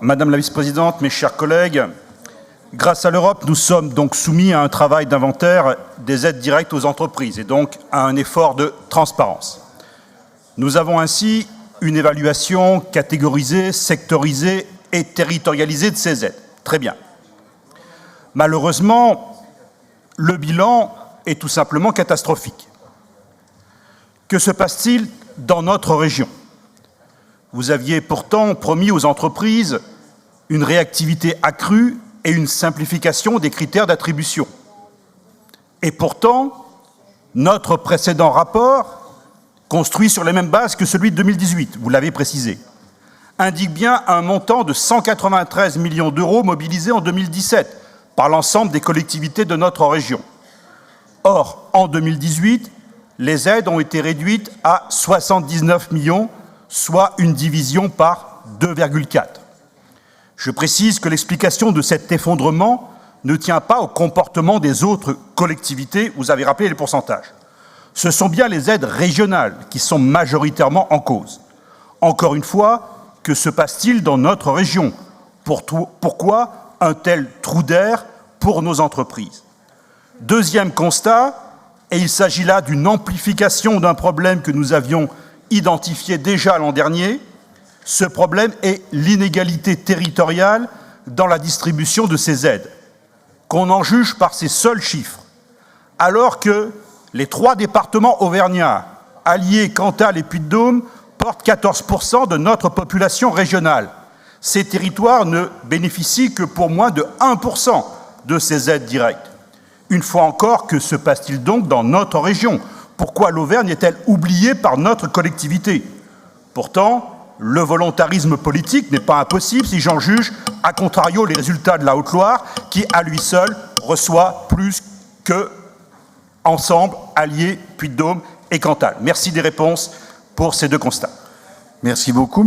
Madame la vice-présidente, mes chers collègues, grâce à l'Europe, nous sommes donc soumis à un travail d'inventaire des aides directes aux entreprises et donc à un effort de transparence. Nous avons ainsi une évaluation catégorisée, sectorisée et territorialisée de ces aides. Très bien. Malheureusement, le bilan est tout simplement catastrophique. Que se passe-t-il dans notre région ? Vous aviez pourtant promis aux entreprises une réactivité accrue et une simplification des critères d'attribution. Et pourtant, notre précédent rapport, construit sur les mêmes bases que celui de 2018, vous l'avez précisé, indique bien un montant de 193 millions d'euros mobilisés en 2017 par l'ensemble des collectivités de notre région. Or, en 2018, les aides ont été réduites à 79 millions, soit une division par 2,4. Je précise que l'explication de cet effondrement ne tient pas au comportement des autres collectivités, vous avez rappelé les pourcentages. Ce sont bien les aides régionales qui sont majoritairement en cause. Encore une fois, que se passe-t-il dans notre région ? Pourquoi un tel trou d'air pour nos entreprises ? Deuxième constat, et il s'agit là d'une amplification d'un problème que nous avions identifié déjà l'an dernier, ce problème est l'inégalité territoriale dans la distribution de ces aides, qu'on en juge par ces seuls chiffres. Alors que les 3 départements auvergnats, Allier, Cantal et Puy-de-Dôme, portent 14% de notre population régionale. Ces territoires ne bénéficient que pour moins de 1% de ces aides directes. Une fois encore, que se passe-t-il donc dans notre région ? Pourquoi l'Auvergne est-elle oubliée par notre collectivité ? Pourtant, le volontarisme politique n'est pas impossible si j'en juge, à contrario, les résultats de la Haute-Loire, qui, à lui seul, reçoit plus que ensemble, Allier, Puy-de-Dôme et Cantal. Merci des réponses pour ces 2 constats. Merci beaucoup.